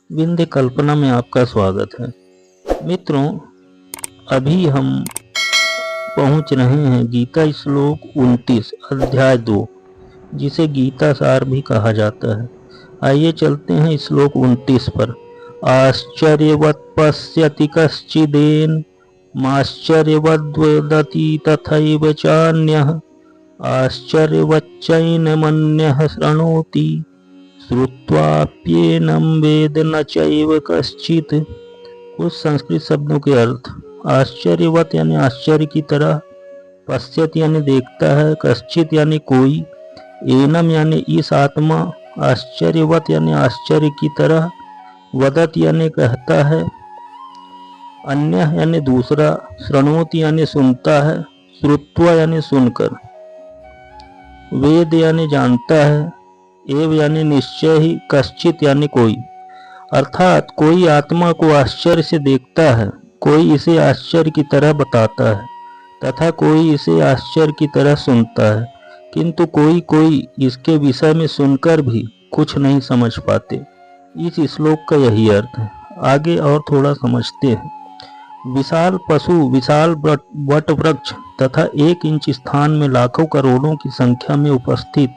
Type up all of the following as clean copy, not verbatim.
विंध्य कल्पना में आपका स्वागत है। मित्रों, अभी हम पहुंच रहे हैं गीता श्लोक 29 अध्याय 2, जिसे गीता सार भी कहा जाता है। आइए चलते हैं श्लोक 29 पर। आश्चर्यवत् पश्यति कश्चिदेन माश्चर्यवद्वदति तथैव चान्यः आश्चर्यवच्चैनमन्यः शृणोति श्रुत्वाप्येनं वेद न चैव कश्चित्। कुछ संस्कृत शब्दों के अर्थ। आश्चर्यवत यानी आश्चर्य की तरह, पश्यत यानी देखता है, कश्चित यानी कोई, एनम यानी इस आत्मा, आश्चर्यवत यानी आश्चर्य की तरह, वदत यानी कहता है, अन्य यानी दूसरा, शृणोति यानी सुनता है, श्रुत्वा यानी सुनकर, वेद यानी जानता है, एव यानी निश्चय ही, कश्चित यानी कोई। अर्थात कोई आत्मा को आश्चर्य से देखता है, कोई इसे आश्चर्य की तरह बताता है तथा कोई इसे आश्चर्य की तरह सुनता है, किंतु कोई इसके विषय में सुनकर भी कुछ नहीं समझ पाते। इस श्लोक का यही अर्थ है। आगे और थोड़ा समझते हैं। विशाल पशु, विशाल वट वृक्ष तथा 1 इंच स्थान में लाखों करोड़ों की संख्या में उपस्थित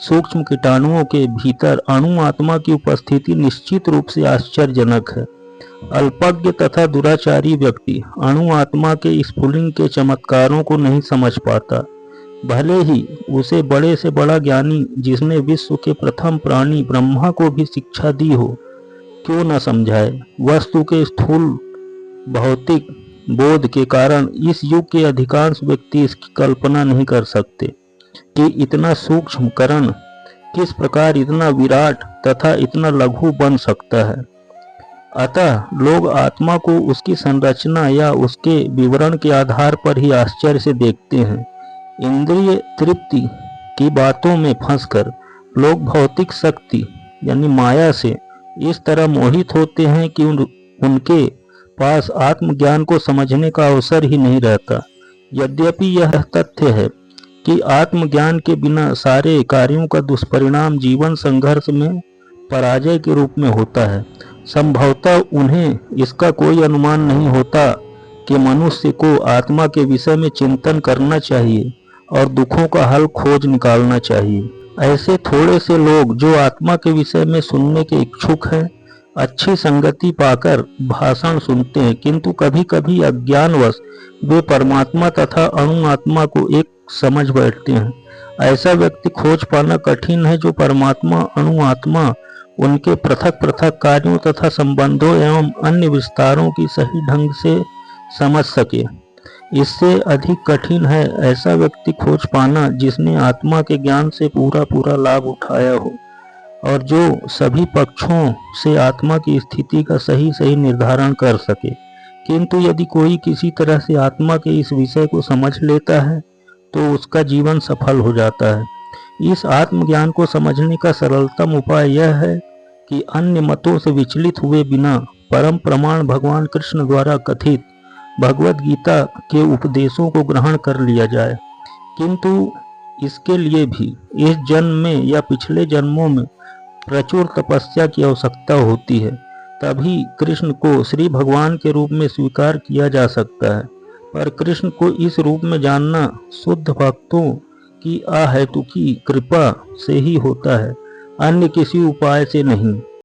सूक्ष्म कीटाणुओं के भीतर अणु आत्मा की उपस्थिति निश्चित रूप से आश्चर्यजनक है। अल्पज्ञ तथा दुराचारी व्यक्ति अणु आत्मा के स्फुलिंग के चमत्कारों को नहीं समझ पाता, भले ही उसे बड़े से बड़ा ज्ञानी जिसने विश्व के प्रथम प्राणी ब्रह्मा को भी शिक्षा दी हो, क्यों न समझाए। वस्तु के स्थूल भौतिक बोध के कारण इस युग के अधिकांश व्यक्ति इसकी कल्पना नहीं कर सकते कि इतना सूक्ष्म कण किस प्रकार इतना विराट तथा इतना लघु बन सकता है। अतः लोग आत्मा को उसकी संरचना या उसके विवरण के आधार पर ही आश्चर्य से देखते हैं। इंद्रिय तृप्ति की बातों में फंसकर लोग भौतिक शक्ति यानी माया से इस तरह मोहित होते हैं कि उनके पास आत्मज्ञान को समझने का अवसर ही नहीं रहता। यद्यपि यह तथ्य है कि आत्मज्ञान के बिना सारे कार्यों का दुष्परिणाम जीवन संघर्ष में पराजय के रूप में होता है, संभवतः उन्हें इसका कोई अनुमान नहीं होता कि मनुष्य को आत्मा के विषय में चिंतन करना चाहिए और दुखों का हल खोज निकालना चाहिए। ऐसे थोड़े से लोग जो आत्मा के विषय में सुनने के इच्छुक हैं, अच्छी संगति पाकर भाषण सुनते हैं, किंतु कभी कभी अज्ञानवश वे परमात्मा तथा अणु आत्मा को एक समझ बैठते हैं। ऐसा व्यक्ति खोज पाना कठिन है जो परमात्मा अणु आत्मा उनके पृथक पृथक कार्यों तथा संबंधों एवं अन्य विस्तारों की सही ढंग से समझ सके। इससे अधिक कठिन है ऐसा व्यक्ति खोज पाना जिसने आत्मा के ज्ञान से पूरा लाभ उठाया हो और जो सभी पक्षों से आत्मा की स्थिति का सही निर्धारण कर सके। किंतु यदि कोई किसी तरह से आत्मा के इस विषय को समझ लेता है तो उसका जीवन सफल हो जाता है। इस आत्मज्ञान को समझने का सरलतम उपाय यह है कि अन्य मतों से विचलित हुए बिना परम प्रमाण भगवान कृष्ण द्वारा कथित भगवत गीता के उपदेशों को ग्रहण कर लिया जाए। किंतु इसके लिए भी इस जन्म में या पिछले जन्मों में प्रचुर तपस्या की आवश्यकता होती है, तभी कृष्ण को श्री भगवान के रूप में स्वीकार किया जा सकता है। पर कृष्ण को इस रूप में जानना शुद्ध भक्तों की अहेतुकी कृपा से ही होता है, अन्य किसी उपाय से नहीं।